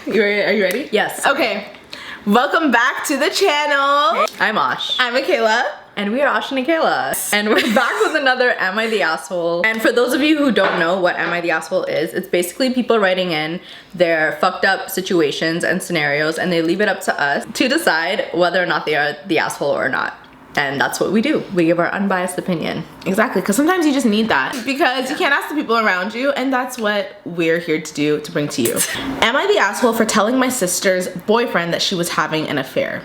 Are you ready? Yes. Okay. Welcome back to the channel. Hey, I'm Oshs. I'm Akela. And we are Oshs and Akela. And we're back with another Am I the Asshole? And for those of you who don't know what Am I the Asshole is, it's basically people writing in their fucked up situations and scenarios, and they leave it up to us to decide whether or not they are the asshole or not. And that's what we do. We give our unbiased opinion. Exactly, because sometimes you just need that. Because you can't ask the people around you, and that's what we're here to do, to bring to you. Am I the asshole for telling my sister's boyfriend that she was having an affair?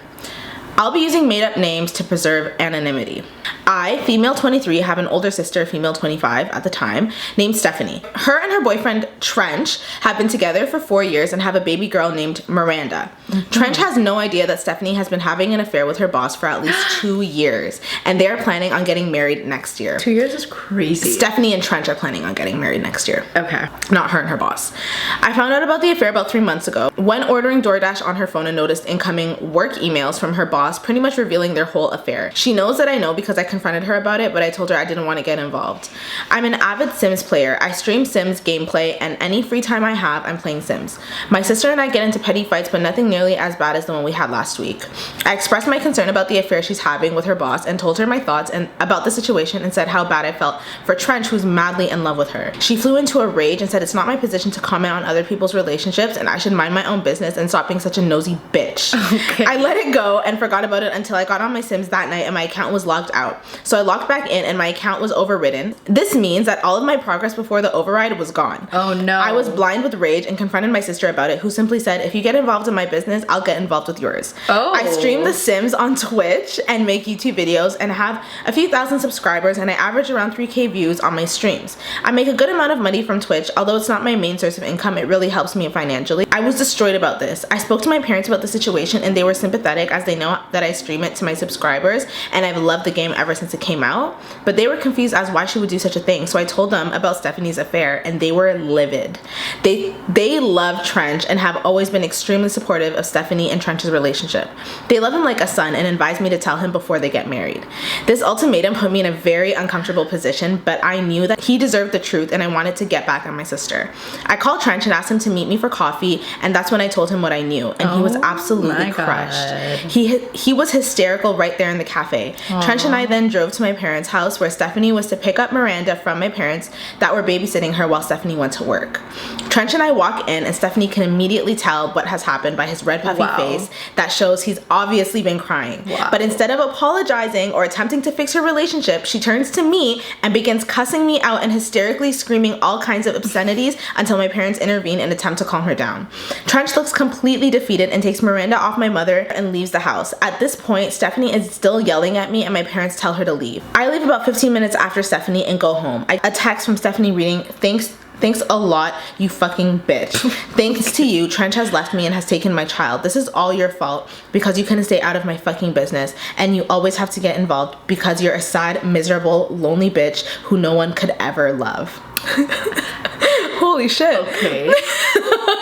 I'll be using made-up names to preserve anonymity. I, female 23, have an older sister, female 25 at the time, named Stephanie. Her and her boyfriend, Trench, have been together for 4 years and have a baby girl named Miranda. Trench has no idea that Stephanie has been having an affair with her boss for at least 2 years, and they are planning on getting married next year. 2 years is crazy. Stephanie and Trench are planning on getting married next year. Okay. Not her and her boss. I found out about the affair about 3 months ago when ordering DoorDash on her phone and noticed incoming work emails from her boss pretty much revealing their whole affair. She knows that I know because I confronted her about it, but I told her I didn't want to get involved. I'm an avid Sims player. I stream Sims gameplay, and any free time I have, I'm playing Sims. My sister and I get into petty fights, but nothing nearly as bad as the one we had last week. I expressed my concern about the affair she's having with her boss and told her my thoughts about the situation and said how bad I felt for Trench, who's madly in love with her. She flew into a rage and said it's not my position to comment on other people's relationships and I should mind my own business and stop being such a nosy bitch. Okay. I let it go and forgot about it until I got on my Sims that night and my account was logged out. So I logged back in and my account was overridden. This means that all of my progress before the override was gone. Oh no. I was blind with rage and confronted my sister about it, who simply said, if you get involved in my business, I'll get involved with yours. Oh. I stream The Sims on Twitch and make YouTube videos and have a few thousand subscribers, and I average around 3K views on my streams. I make a good amount of money from Twitch. Although it's not my main source of income, it really helps me financially. I was destroyed about this. I spoke to my parents about the situation and they were sympathetic, as they know that I stream it to my subscribers and I've loved the game ever since it came out, but they were confused as why she would do such a thing. So I told them about Stephanie's affair and they were livid. They love Trench and have always been extremely supportive of Stephanie and Trench's relationship. They love him like a son and advised me to tell him before they get married. This ultimatum put me in a very uncomfortable position, but I knew that he deserved the truth and I wanted to get back at my sister. I called Trench and asked him to meet me for coffee, and that's when I told him what I knew, and he was absolutely crushed. He was hysterical right there in the cafe. Aww. Trench and I then drove to my parents' house where Stephanie was to pick up Miranda from my parents that were babysitting her while Stephanie went to work. Trench and I walk in and Stephanie can immediately tell what has happened by his red puffy face that shows he's obviously been crying. Wow. But instead of apologizing or attempting to fix her relationship, she turns to me and begins cussing me out and hysterically screaming all kinds of obscenities until my parents intervene and attempt to calm her down. Trench looks completely defeated and takes Miranda off my mother and leaves the house. At this point, Stephanie is still yelling at me and my parents tell her to leave. I leave about 15 minutes after Stephanie and go home. A text from Stephanie reading, Thanks a lot, you fucking bitch. Thanks to you, Trench has left me and has taken my child. This is all your fault because you couldn't stay out of my fucking business, and you always have to get involved because you're a sad, miserable, lonely bitch who no one could ever love. Holy shit. Okay.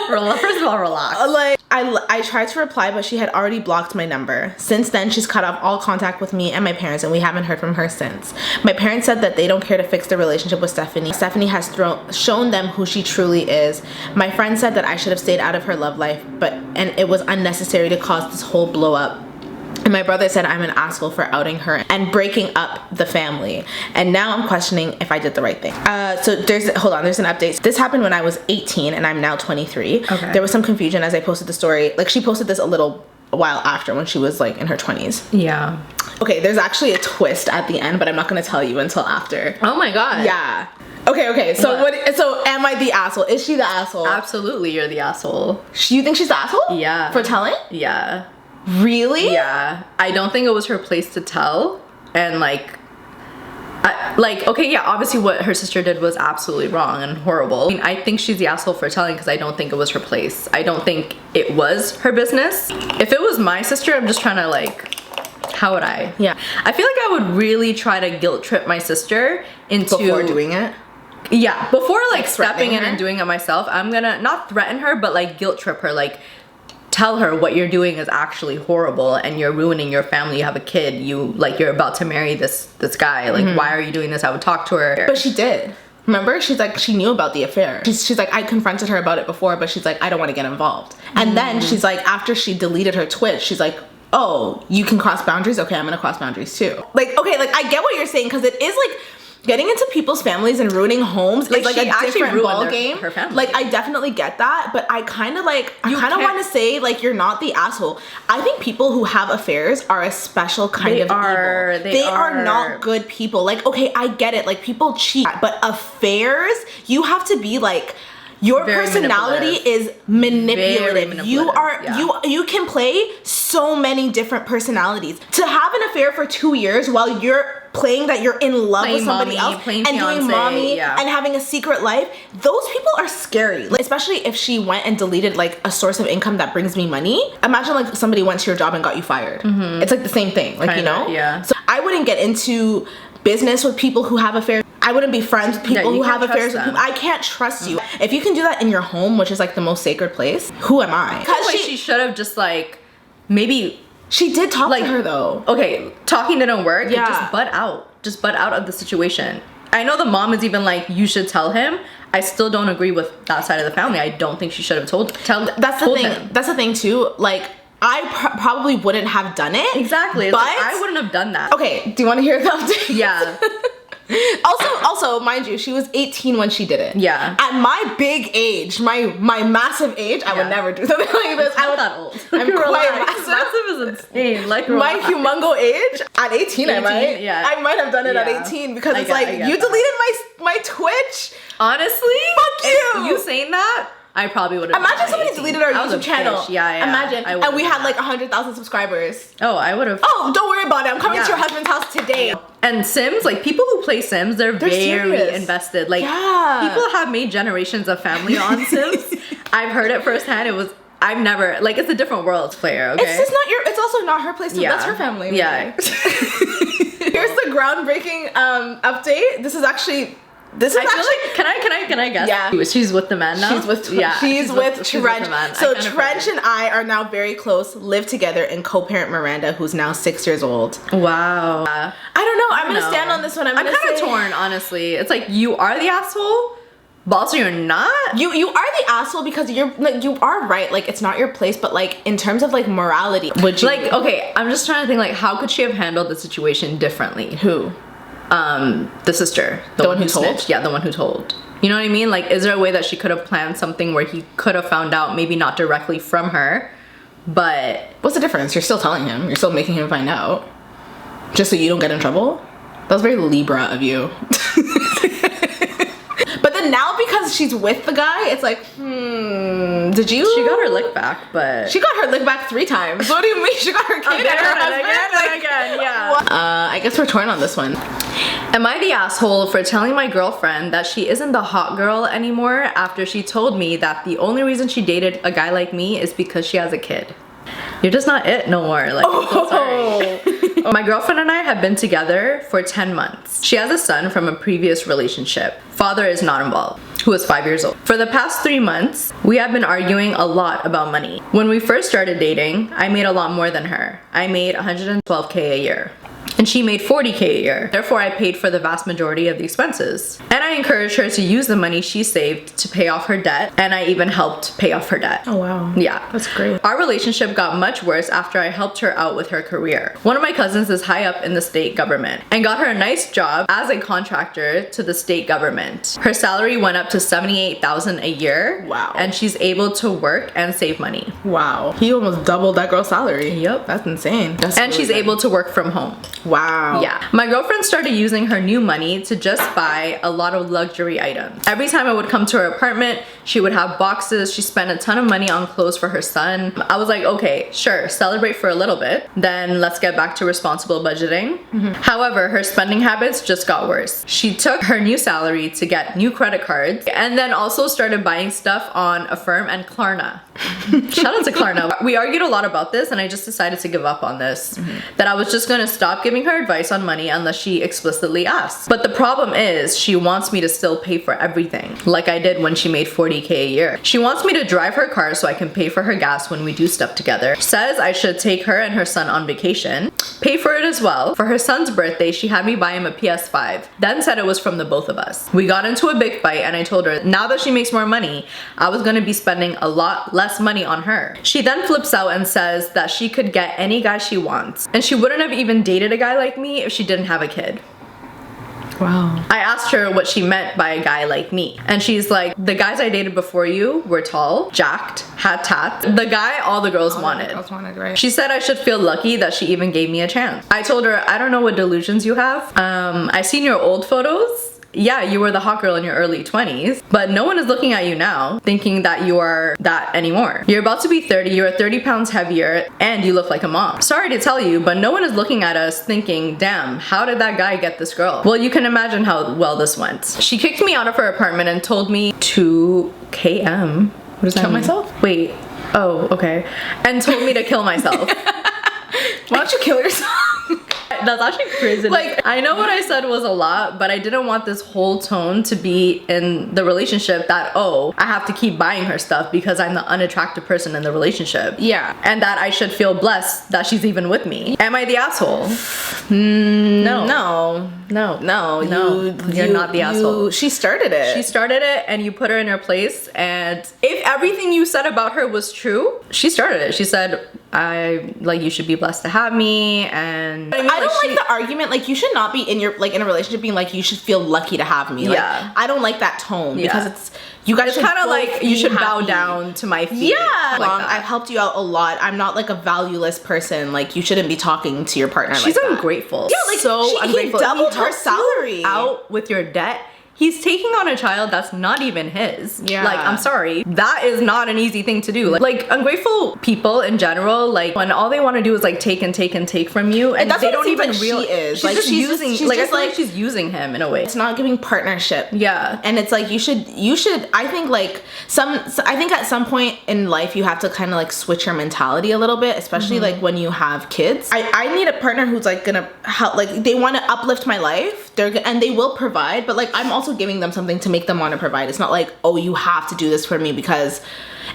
First of all, relax. Like, I tried to reply, but she had already blocked my number. Since then, she's cut off all contact with me and my parents, and we haven't heard from her since. My parents said that they don't care to fix the relationship with Stephanie. Stephanie has shown them who she truly is. My friend said that I should have stayed out of her love life, and it was unnecessary to cause this whole blow up. And my brother said I'm an asshole for outing her and breaking up the family. And now I'm questioning if I did the right thing. So there's an update. This happened when I was 18 and I'm now 23. Okay. There was some confusion as I posted the story. Like, she posted this a little while after, when she was like in her 20s. Yeah. Okay, there's actually a twist at the end, but I'm not gonna tell you until after. Oh my god. Yeah. Okay, so so am I the asshole? Is she the asshole? Absolutely, you're the asshole. You think she's the asshole? Yeah. For telling? Yeah. Really? Yeah. I don't think it was her place to tell. And okay, yeah, obviously what her sister did was absolutely wrong and horrible. I mean, I think she's the asshole for telling because I don't think it was her place. I don't think it was her business. If it was my sister, I'm just trying to how would I? Yeah. I feel like I would really try to guilt trip my sister into... Before doing it? Yeah, before like stepping in her? and doing it myself, I'm gonna not threaten her, but like guilt trip her, like tell her what you're doing is actually horrible and you're ruining your family. You have a kid, you're about to marry this guy. Like, why are you doing this? I would talk to her. But she did. Remember? She's like, she knew about the affair. She's like, I confronted her about it before, but she's like, I don't want to get involved. And then she's like, after she deleted her Twitch, she's like, oh, you can cross boundaries? Okay, I'm gonna cross boundaries too. Like, okay, like I get what you're saying, because it is like, getting into people's families and ruining homes is like a different ball game. Her family. Like, I definitely get that, but I kind of like, I kind of want to say, like, you're not the asshole. I think people who have affairs are a special kind of evil. They are not good people. Like, okay, I get it. Like, people cheat, but affairs, you have to be like, your personality is manipulative. You are you can play so many different personalities. To have an affair for 2 years while you're playing that you're in love with somebody else and doing mommy and having a secret life, those people are scary. Like, especially if she went and deleted like a source of income that brings me money. Imagine like somebody went to your job and got you fired. It's like the same thing, like, you know? Yeah. So I wouldn't get into business with people who have affairs. I wouldn't be friends with people who have affairs with people. I can't trust you. If you can do that in your home, which is like the most sacred place, who am I? Because she should have just like, maybe. She did talk to her though. Okay, talking didn't work. Yeah. Just butt out. Just butt out of the situation. I know the mom is even like, you should tell him. I still don't agree with that side of the family. I don't think she should have told him. That's the thing too. Like, I probably wouldn't have done it. Exactly. But like, I wouldn't have done that. Okay, do you want to hear the update? Yeah. Also, mind you, she was 18 when she did it. Yeah. At my big age, my massive age, I would never do something like this. I'm not that old. I'm quite massive. Massive is insane. Like, my humongo age, at 18, I might have done it at 18, because it's like, you deleted my Twitch. Honestly, fuck you. You saying that, I probably would have. Imagine somebody deleted our YouTube channel. Yeah. Imagine. And we had like 100,000 subscriibers. Oh, I would have. Oh, don't worry about it. I'm coming to your husband's house today. And Sims, like, people who play Sims, they're very serious. Invested. Like, people have made generations of family on Sims. I've heard it firsthand. I've never, like, it's a different world player, okay? It's also not her place, that's her family. Yeah. Here's the groundbreaking update. This is actually, can I guess? Yeah. She's with the man now? She's with Trench. So Trench and I are now very close, live together, and co-parent Miranda, who's now 6 years old. Wow. I don't know. I'm gonna stand on this one. I'm kind of torn, honestly. It's like, you are the asshole, but also you're not. You are the asshole because you're like, you are right. Like, it's not your place, but like, in terms of like morality, would you? Like, okay, I'm just trying to think, like, how could she have handled the situation differently? Who? The sister. The one who told? Snitched. Yeah, the one who told. You know what I mean? Like, is there a way that she could have planned something where he could have found out, maybe not directly from her, but... What's the difference? You're still telling him. You're still making him find out. Just so you don't get in trouble? That was very Libra of you. But then now, because she's with the guy, it's like, did you? She got her lick back, but... She got her lick back 3 times. What do you mean? She got her kid and her husband? Again, yeah. I guess we're torn on this one. Am I the asshole for telling my girlfriend that she isn't the hot girl anymore after she told me that the only reason she dated a guy like me is because she has a kid? You're just not it no more. Like, I'm so sorry. My girlfriend and I have been together for 10 months. She has a son from a previous relationship. Father is not involved, who is 5 years old. For the past 3 months, we have been arguing a lot about money. When we first started dating, I made a lot more than her. I made $112K a year. And she made $40K a year. Therefore, I paid for the vast majority of the expenses. And I encouraged her to use the money she saved to pay off her debt, and I even helped pay off her debt. Oh wow. Yeah. That's great. Our relationship got much worse after I helped her out with her career. One of my cousins is high up in the state government and got her a nice job as a contractor to the state government. Her salary went up to $78,000 a year. Wow. And she's able to work and save money. Wow. He almost doubled that girl's salary. Yep. That's insane. And really she's able to work from home. Wow. Yeah. My girlfriend started using her new money to just buy a lot of luxury items. Every time I would come to her apartment, she would have boxes. She spent a ton of money on clothes for her son. I was like, okay, sure, celebrate for a little bit. Then let's get back to responsible budgeting. However, her spending habits just got worse. She took her new salary to get new credit cards and then also started buying stuff on Affirm and Klarna. Shout out to Klarna. We argued a lot about this and I just decided to give up on this. That I was just gonna stop giving her advice on money unless she explicitly asks. But the problem is she wants me to still pay for everything, like I did when she made $40K 40K a year. She wants me to drive her car so I can pay for her gas when we do stuff together. Says I should take her and her son on vacation. Pay for it as well. For her son's birthday, she had me buy him a PS5. Then said it was from the both of us. We got into a big fight and I told her now that she makes more money, I was gonna be spending a lot less money on her. She then flips out and says that she could get any guy she wants. And she wouldn't have even dated a guy like me if she didn't have a kid. Wow. I asked her what she meant by a guy like me. And she's like, the guys I dated before you were tall, jacked, had tats. The guy all the girls wanted. Girls wanted, right? She said I should feel lucky that she even gave me a chance. I told her, I don't know what delusions you have. I seen your old photos. Yeah, you were the hot girl in your early 20s, but no one is looking at you now thinking that you are that anymore. You're about to be 30, you're 30 pounds heavier, and you look like a mom. Sorry to tell you, but no one is looking at us thinking, damn, how did that guy get this girl? Well, you can imagine how well this went. She kicked me out of her apartment and told me to KM. What does that mean? Kill myself? Wait, oh, okay. And told me to kill myself. Why don't you kill yourself? That's actually crazy. Like, I know what I said was a lot, but I didn't want this whole tone to be in the relationship that, oh, I have to keep buying her stuff because I'm the unattractive person in the relationship. Yeah. And that I should feel blessed that she's even with me. Am I the asshole? No. You're not the asshole. She started it. She started it and you put her in her place, and if everything you said about her was true, she started it. She said, you should be blessed to have me, and I don't like the argument, like, you should not be in your, like, in a relationship being like, you should feel lucky to have me. Like, yeah. I don't like that tone because it's, you guys kind of like, you should bow down to my feet. Yeah. Like I've helped you out a lot. I'm not like a valueless person. Like, you shouldn't be talking to your partner She's like that. ungrateful. Yeah, like, so ungrateful. He doubled her salary. Out with your debt. He's taking on a child that's not even his. Yeah. Like, I'm sorry. That is not an easy thing to do. Like ungrateful people in general, like, when all they want to do is like take and take and take from you, and that's they what don't even realize. She is. She's like, just using, she's like, just I feel like she's using him in a way. It's not giving partnership. Yeah. And it's like, you should, I think like I think at some point in life you have to kind of like switch your mentality a little bit, especially like when you have kids. I need a partner who's like gonna help, like, they want to uplift my life. And they will provide, but like, I'm also giving them something to make them want to provide. It's not like, oh, you have to do this for me because,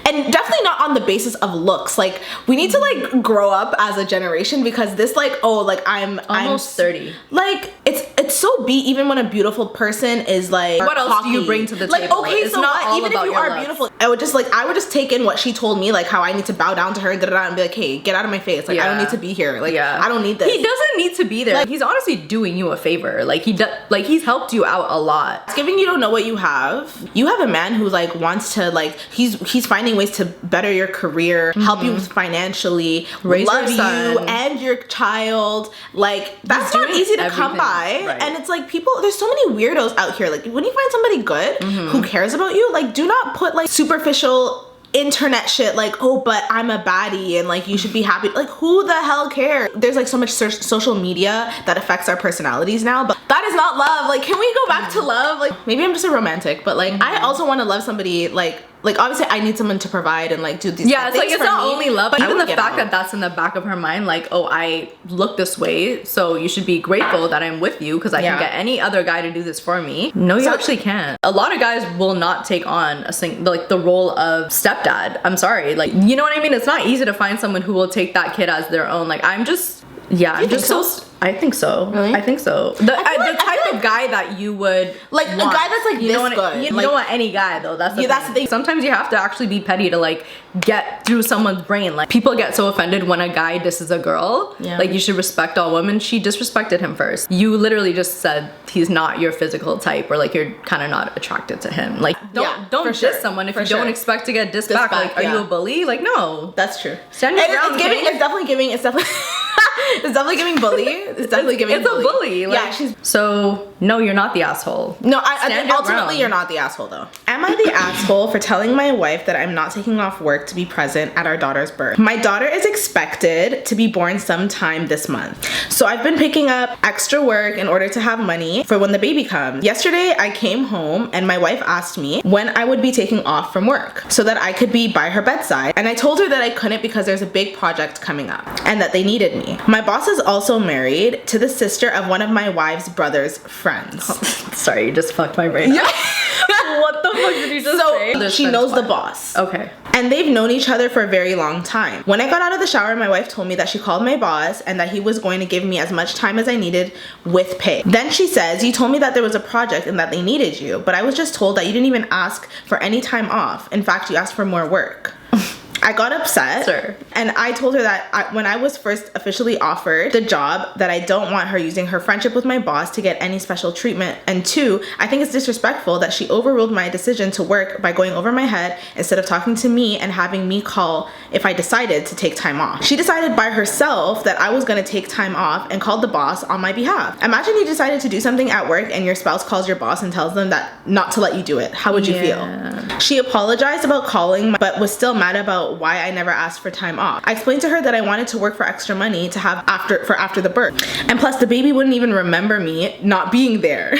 and definitely not on the basis of looks. Like, we need to like grow up as a generation, because this, like, oh, like, I'm almost 30. Like, it's so even when a beautiful person is like, what else do you bring to the table? Like, okay, it's so not all even if you are beautiful, I would just take in what she told me, like how I need to bow down to her and and be like, hey, get out of my face. Like, I don't need to be here. Like, I don't need this. He doesn't need to be there. Like, he's honestly doing you a favor. Like, he's helped you out a lot. It's giving you don't know what you have. You have a man who like wants to, like, he's finding ways to better your career, help you financially, raise love your son, you and your child. Like, that's not easy to come by. Right. And it's like, people, there's so many weirdos out here. Like, when you find somebody good who cares about you, like, do not put like superficial internet shit like, oh, but I'm a baddie and like, you should be happy. Like, who the hell cares? There's like so much social media that affects our personalities now, but that is not love. Like, can we go back to love? Like, maybe I'm just a romantic, but like, I also want to love somebody. Like obviously I need someone to provide and like do these it's like, it's not only love, but even the fact that that's in the back of her mind, like, oh, I look this way, so you should be grateful that I'm with you because I can get any other guy to do this for me. No, you actually can't. A lot of guys will not take on the role of stepdad. I'm sorry, like, you know what I mean? It's not easy to find someone who will take that kid as their own. Like, I'm just I think so. Really? I think so. The type of guy that you would like want. A guy that's like, you this good. You don't want any guy though. That's the thing. Sometimes you have to actually be petty to like get through someone's brain. Like, people get so offended when a guy disses a girl. Yeah. Like, you should respect all women. She disrespected him first. You literally just said he's not your physical type, or like you're kind of not attracted to him. Like, don't diss someone if you don't expect to get dissed back. Like, are you a bully? Like, no. That's true. Stand your ground. It's definitely giving bully. It's definitely giving It's a bully. Like, yeah, so no, you're not the asshole. No, ultimately you're not the asshole though. Am I the asshole for telling my wife that I'm not taking off work to be present at our daughter's birth? My daughter is expected to be born sometime this month. So I've been picking up extra work in order to have money for when the baby comes. Yesterday I came home and my wife asked me when I would be taking off from work so that I could be by her bedside. And I told her that I couldn't because there's a big project coming up and that they needed me. My boss is also married to the sister of one of my wife's brother's friends. Sorry, you just fucked my brain. Yeah. What the the fuck did you just say? So she knows the boss. Okay. And they've known each other for a very long time. When I got out of the shower, my wife told me that she called my boss and that he was going to give me as much time as I needed with pay. Then she says, you told me that there was a project and that they needed you, but I was just told that you didn't even ask for any time off. In fact, you asked for more work. I got upset, Sir. And I told her that when I was first officially offered the job, that I don't want her using her friendship with my boss to get any special treatment. And 2, I think it's disrespectful that she overruled my decision to work by going over my head instead of talking to me and having me call if I decided to take time off. She decided by herself that I was gonna take time off and called the boss on my behalf. Imagine you decided to do something at work and your spouse calls your boss and tells them that not to let you do it. How would you feel? She apologized about calling, but was still mad about why I never asked for time off. I explained to her that I wanted to work for extra money to have after the birth. And plus the baby wouldn't even remember me not being there.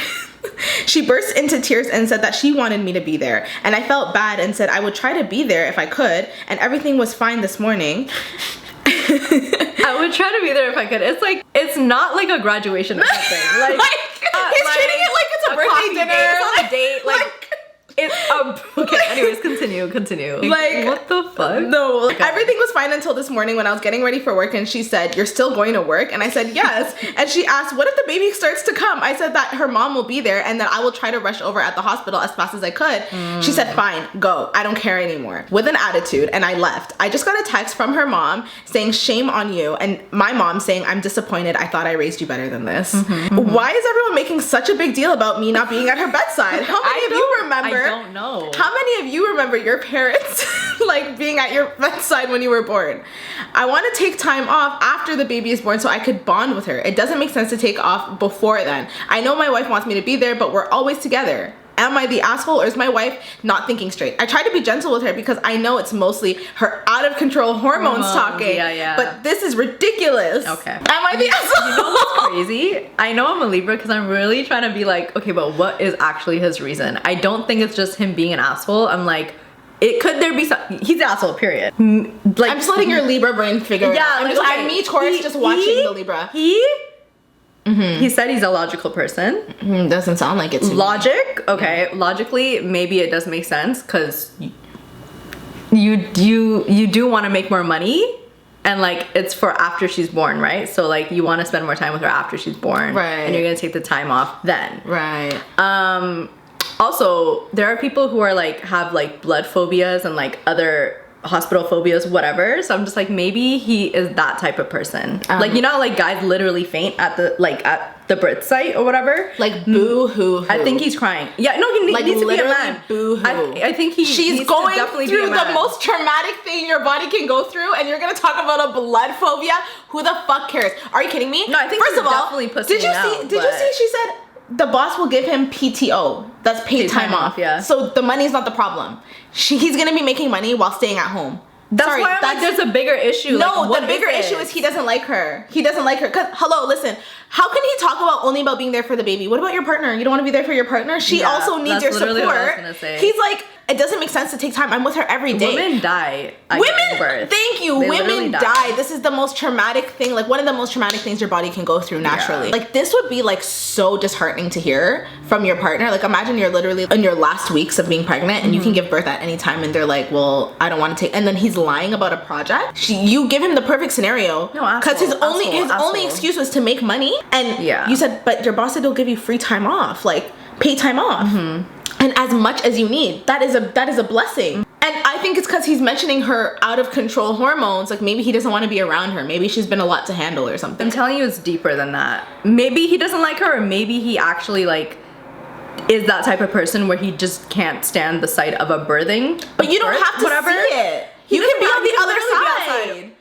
She burst into tears and said that she wanted me to be there. And I felt bad and said I would try to be there if I could, and everything was fine this morning. I would try to be there if I could. It's like, it's not like a graduation or something. He's treating it like it's a birthday dinner. It's on a date. It's okay, anyways, continue. Like, what the fuck? No, everything was fine until this morning when I was getting ready for work and she said, you're still going to work? And I said, yes. And she asked, what if the baby starts to come? I said that her mom will be there and that I will try to rush over at the hospital as fast as I could. She said, fine, go. I don't care anymore. With an attitude, and I left. I just got a text from her mom saying, shame on you. And my mom saying, I'm disappointed. I thought I raised you better than this. Why is everyone making such a big deal about me not being at her bedside? How many of you remember? I don't know. How many of you remember your parents like being at your bedside when you were born? I want to take time off after the baby is born so I could bond with her. It doesn't make sense to take off before then. I know my wife wants me to be there, but we're always together. Am I the asshole or is my wife not thinking straight? I try to be gentle with her because I know it's mostly her out of control hormones talking. Yeah. But this is ridiculous. Okay. Am I the asshole? You know what's crazy? I know I'm a Libra because I'm really trying to be like, okay, but what is actually his reason? I don't think it's just him being an asshole. I'm like, there be some, he's an asshole, period. Like, I'm just letting your Libra brain figure it out. I'm me, Taurus, just watching the Libra. He said he's a logical person. Doesn't sound like it to me. Logic, okay. Logically, maybe it does make sense because you do want to make more money, and like it's for after she's born, right? So like you want to spend more time with her after she's born, right? And you're gonna take the time off then, right? Also, there are people who are like have like blood phobias and like other hospital phobias, whatever. So I'm just like, maybe he is that type of person. Like, you know, like guys literally faint at the birth site or whatever. Like boo hoo. I think he's crying. Yeah, no, he like needs to be a man. Boo hoo. I think she's going definitely through the most traumatic thing your body can go through, and you're gonna talk about a blood phobia. Who the fuck cares? Are you kidding me? No, I think first of all, definitely did you see? She said the boss will give him PTO. That's paid time off. Yeah. So the money's not the problem. He's gonna be making money while staying at home. That's why I'm like, there's a bigger issue. No, like, the bigger issue is he doesn't like her. He doesn't like her. Cause hello, listen. How can he talk only about being there for the baby? What about your partner? You don't want to be there for your partner? She also needs your support. What I was gonna say. He's like, it doesn't make sense to take time. I'm with her every day. Women die at giving birth. Thank you. Women die. This is the most traumatic thing. Like one of the most traumatic things your body can go through naturally. Yeah. Like this would be like so disheartening to hear from your partner. Like imagine you're literally in your last weeks of being pregnant and you can give birth at any time and they're like, well, I don't want to take, and then he's lying about a project. You give him the perfect scenario. Because his only excuse was to make money. And you said, but your boss said he'll give you free time off, like paid time off. And as much as you need. That is a blessing. And I think it's because he's mentioning her out of control hormones. Like maybe he doesn't want to be around her. Maybe she's been a lot to handle or something. I'm telling you, it's deeper than that. Maybe he doesn't like her, or maybe he actually like is that type of person where he just can't stand the sight of a birthing. But you don't have to see it. You can be on the other side.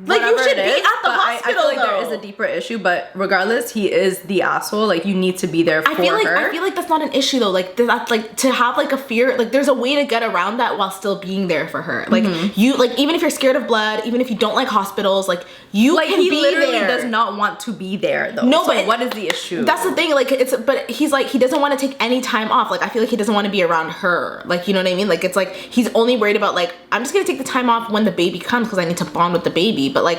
Like you should be at the hospital. I feel like there is a deeper issue, but regardless, he is the asshole. Like you need to be there for her. I feel like that's not an issue though. Like that's like to have like a fear. Like there's a way to get around that while still being there for her. Like you like even if you're scared of blood, even if you don't like hospitals, like you like can he be literally there. Does not want to be there though. No, so but what is the issue? That's the thing. Like but he's like he doesn't want to take any time off. Like I feel like he doesn't want to be around her. Like you know what I mean? Like it's like he's only worried about like I'm just gonna take the time off when the baby comes because I need to bond with the baby. But like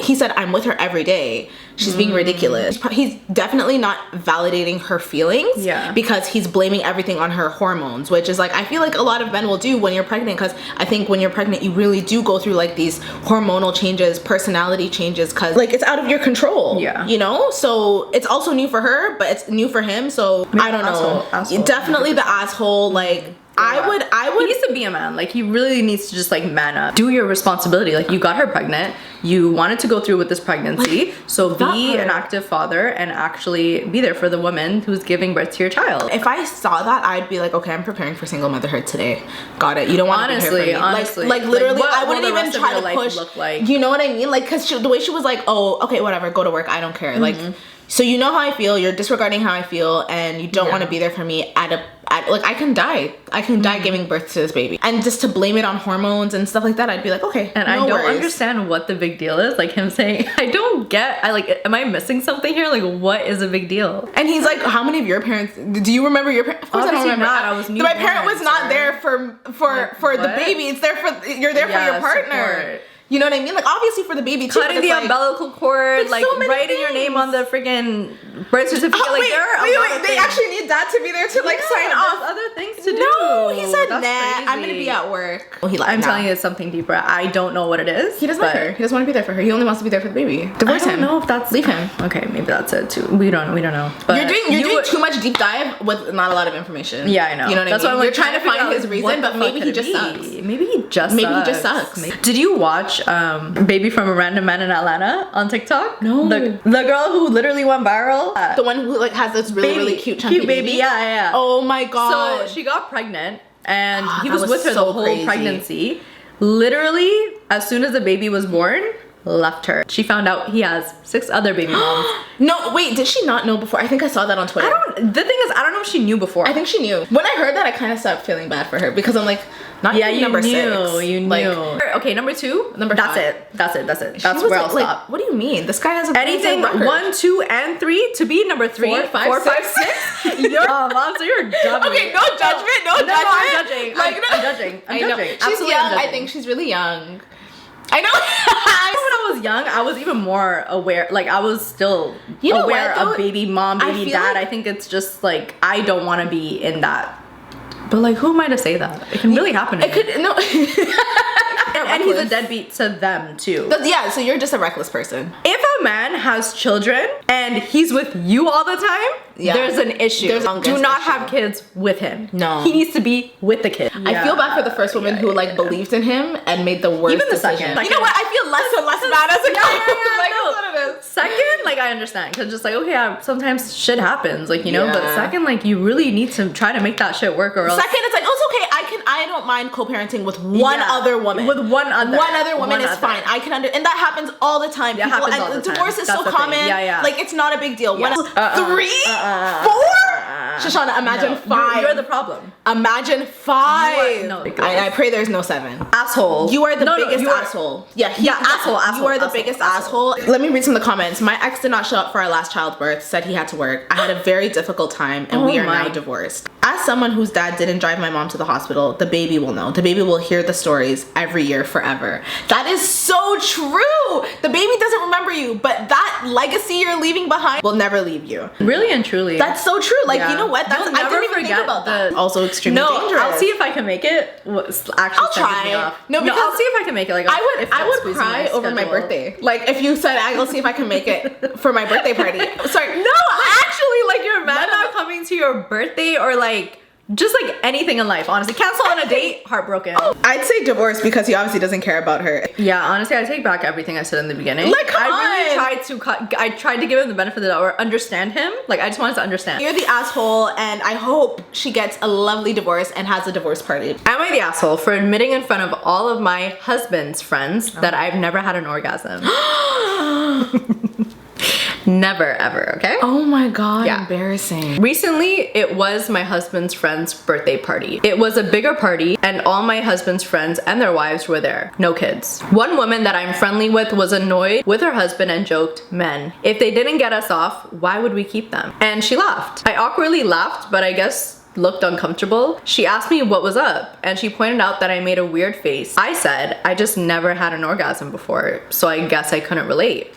he said I'm with her every day. day, she's being ridiculous. He's definitely not validating her feelings because he's blaming everything on her hormones, which is like, I feel like a lot of men will do when you're pregnant, because I think when you're pregnant, you really do go through like these hormonal changes, personality changes, because like it's out of your control, you know? So it's also new for her, but it's new for him. So I don't know. Asshole. Definitely the asshole. Like, I would. He needs to be a man. Like, he really needs to just like man up. Do your responsibility. Like, you got her pregnant. You wanted to go through with this pregnancy. Like, so be an active father and actually be there for the woman who's giving birth to your child. If I saw that, I'd be like, okay, I'm preparing for single motherhood today. Got it. You don't want to be here for me. Honestly. Like literally, like, I wouldn't even try to push. Look like? You know what I mean? Like, cause the way she was like, oh, okay, whatever, go to work. I don't care. Like, so you know how I feel. You're disregarding how I feel, and you don't want to be there for me like I can die. I can die giving birth to this baby. And just to blame it on hormones and stuff like that, I'd be like, okay, and no I don't worries. understand what the big deal is. Like him saying, am I missing something here? Like, what is a big deal? And he's like, how many of your parents, do you remember your parents? Of course Obviously I don't remember. not. I was my parent was not there for the baby. It's there for, you're there for your partner. Support. You know what I mean? Like, obviously for the baby too. Cutting the umbilical cord, like so writing your name on the freaking birth certificate. Oh, wait, they actually need dad to be there to like sign off. There's other things to do. No, he said, That's nah, crazy. I'm gonna be at work. Well, I'm telling you, it's something deeper. I don't know what it is. He doesn't like her. He doesn't want to be there for her. He only wants to be there for the baby. Divorce him. I don't know if that's... Leave him. Okay, maybe that's it too. We don't know. But you're doing too much deep dive with not a lot of information. Yeah, I know. You know what that's I mean? Why you're trying to find his reason, but maybe he just sucks. Maybe he just sucks. Did you watch Baby from a Random Man in Atlanta on TikTok? No. The girl who literally went viral. The one who like has this really cute chunky baby. Yeah. Oh my god. So she got pregnant and he was with her so the whole crazy. pregnancy. Literally, as soon as the baby was born, left her. She found out he has 6 other baby moms. No, wait, did she not know before? I think I saw that on Twitter. The thing is, I don't know if she knew before. I think she knew. When I heard that, I kind of stopped feeling bad for her because I'm like, not even number 6. You knew. Like, okay, number 2. That's 5. That's it. That's where I'll stop. What do you mean? This guy has a anything 1, 2, and 3 to be number 3, 4, 5, 6. You're mom, so you're dumb. Okay, no judgment. No judgment. I'm judging. Like, I'm judging. I know. She's Absolutely young. judging. I think she's really young. I know. When I was young, I was even more aware. Like, I was still aware of baby mom, baby dad. I think it's just like, I don't want to be in that. But like, who am I to say that? It can really happen to me. It could, no. and he's a deadbeat to them too. Yeah, so you're just a reckless person. If a man has children and he's with you all the time, there's an issue. Do not have kids with him. No. He needs to be with the kid. I feel bad for the first woman who like believed in him and made the worst decision. Second. You know what? I feel less and less bad as a couple. Like, no. that's what it is. Second, like, I understand, because just like, okay, sometimes shit happens, like, you know, but second, like, you really need to try to make that shit work, or else. Second, it's like, oh, it's okay. I don't mind co-parenting with one other woman. With one other woman is fine. I can and that happens all the time. It happens all the time. Divorce is so common. Like, it's not a big deal. 3, 4. Shoshana, imagine 5. You're the problem. Imagine 5. I pray there's no 7. Asshole. You are the biggest asshole. Asshole. You are the biggest asshole. Let me read some of the comments. My ex did not show up for our last childbirth, said he had to work. I had a very difficult time, and we are now divorced. As someone whose dad didn't drive my mom to the hospital, the baby will know. The baby will hear the stories every year forever. That is so true. The baby doesn't remember you, but that legacy you're leaving behind will never leave you. Really and truly. That's so true. Like, you know what? I didn't even think about that. Also extremely dangerous. I'll see if I can make it. I'll try. No, because I'll see if I can make it. Like, I would cry over my birthday. Like, if you said, I'll see if I can make it for my birthday party. Sorry. No, actually, like, your man not coming to your birthday, or like, just like anything in life, honestly. Cancel on a date, heartbroken. I'd say divorce because he obviously doesn't care about her. Yeah, honestly, I take back everything I said in the beginning. Like, come on. I tried to give him the benefit of the doubt, or understand him. Like, I just wanted to understand. You're the asshole, and I hope she gets a lovely divorce and has a divorce party. Am I the asshole for admitting in front of all of my husband's friends that I've never had an orgasm? Never ever, okay? Oh my god, embarrassing. Recently, it was my husband's friend's birthday party. It was a bigger party, and all my husband's friends and their wives were there. No kids. One woman that I'm friendly with was annoyed with her husband and joked, "Men, if they didn't get us off, why would we keep them?" And she laughed. I awkwardly laughed, but I guess looked uncomfortable. She asked me what was up, and she pointed out that I made a weird face. I said, I just never had an orgasm before, so I guess I couldn't relate.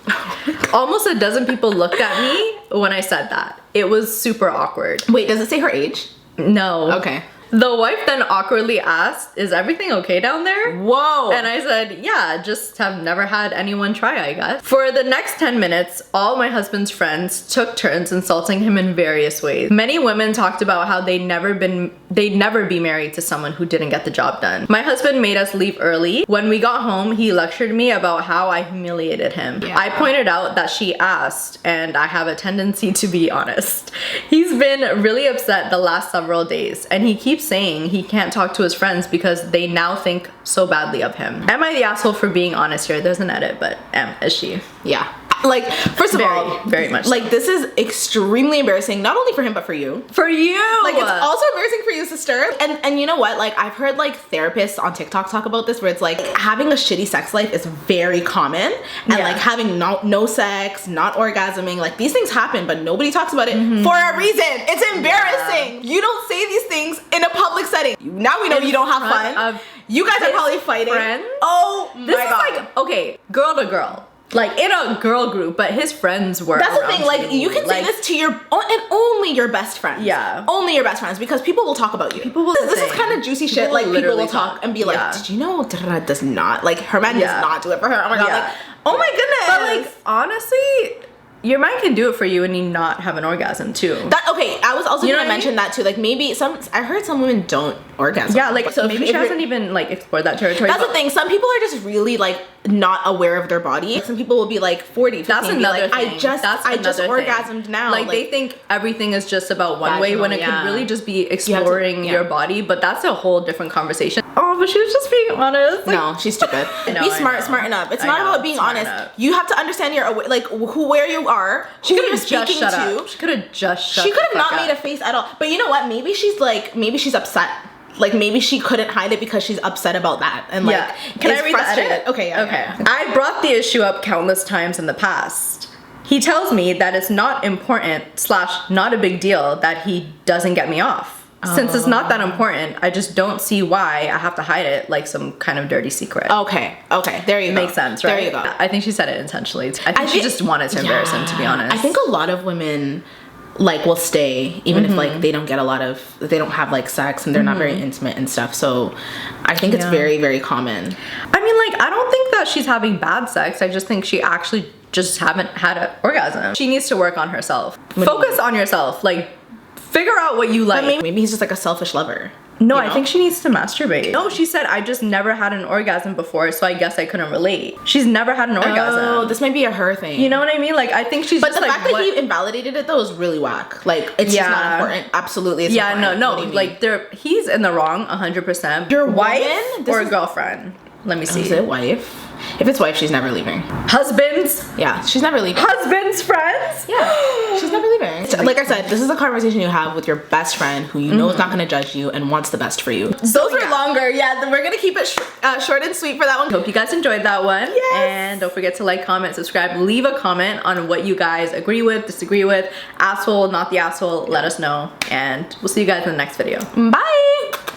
Almost a dozen people looked at me when I said that. It was super awkward. Wait, does it say her age? No. Okay. The wife then awkwardly asked, is everything okay down there? Whoa. And I said, yeah, just have never had anyone try, I guess. For the next 10 minutes, all my husband's friends took turns insulting him in various ways. Many women talked about how they'd never be married to someone who didn't get the job done. My husband made us leave early. When we got home, he lectured me about how I humiliated him. Yeah. I pointed out that she asked, and I have a tendency to be honest. He's been really upset the last several days, and he keeps saying he can't talk to his friends because they now think so badly of him. Am I the asshole for being honest here? There's an edit, but is she? Yeah. Like, first of all, very much like so. this is extremely embarrassing, not only for him but for you. For you! Like, it's also embarrassing for you, sister. And you know what? Like, I've heard like therapists on TikTok talk about this, where it's like having a shitty sex life is very common, and like having no sex, not orgasming, like these things happen, but nobody talks about it for a reason. It's embarrassing. You don't say these things in a public setting. Now we know you don't have fun. You guys are probably fighting. Friends? Oh my this God. is like, okay, girl to girl. Like in a girl group, but his friends were. That's the thing. Like you can say this to your and only your best friends. Yeah, only your best friends, because people will talk about you. People will. This is kind of juicy shit. Like people will talk and be like, "Did you know that does not like her man does not do it for her?" Oh my God! Like, oh my goodness! But like honestly, your man can do it for you and you not have an orgasm too. Okay, I was also gonna mention that too. Like maybe I heard some women don't orgasm. Yeah, like so maybe she hasn't even like explored that territory. That's the thing. Some people are just really like not aware of their body. Some people will be like 40, 50, that's another like, thing. I just orgasmed now. Like they think everything is just about one way when it could really just be exploring your body. But that's a whole different conversation. Oh, but she was just being honest. Like, no, she's stupid. Be smart, smarten up. It's not about being honest. You have to understand where you are. She could have just shut up. She could have just shut up. She could have not made a face at all. But you know what? Maybe she's upset. Like maybe she couldn't hide it because she's upset about that. And like, can I read frustrated. that? Okay, okay. I brought the issue up countless times in the past. He tells me that it's not important / not a big deal that he doesn't get me off. Since it's not that important, I just don't see why I have to hide it like some kind of dirty secret. Okay, there you go. Makes sense, right? There you go. I think she said it intentionally. I think she just wanted to embarrass him, to be honest. I think a lot of women like will stay even if like they don't have like sex and they're not very intimate and stuff. So I think it's very, very common. I mean, like, I don't think that she's having bad sex. I just think she actually just haven't had an orgasm. She needs to work on herself. Focus on yourself. Like, figure out what you like. Maybe he's just like a selfish lover. No, I think she needs to masturbate. No, she said, I just never had an orgasm before, so I guess I couldn't relate. She's never had an orgasm. Oh, this might be a her thing. You know what I mean? Like, I think she's but just the fact that he invalidated it though is really whack. Like, it's just not important. Absolutely, it's important. No, like, he's in the wrong 100%. Your wife or girlfriend? Let me see. Is it wife? If it's wife, she's never leaving. Husbands? Yeah, she's never leaving. Husbands, friends? Yeah, she's never leaving. Like I said, this is a conversation you have with your best friend who you know is not going to judge you and wants the best for you. Those were longer. Yeah, we're going to keep it short and sweet for that one. Hope you guys enjoyed that one. Yes. And don't forget to like, comment, subscribe, leave a comment on what you guys agree with, disagree with, asshole, not the asshole, let us know. And we'll see you guys in the next video. Bye.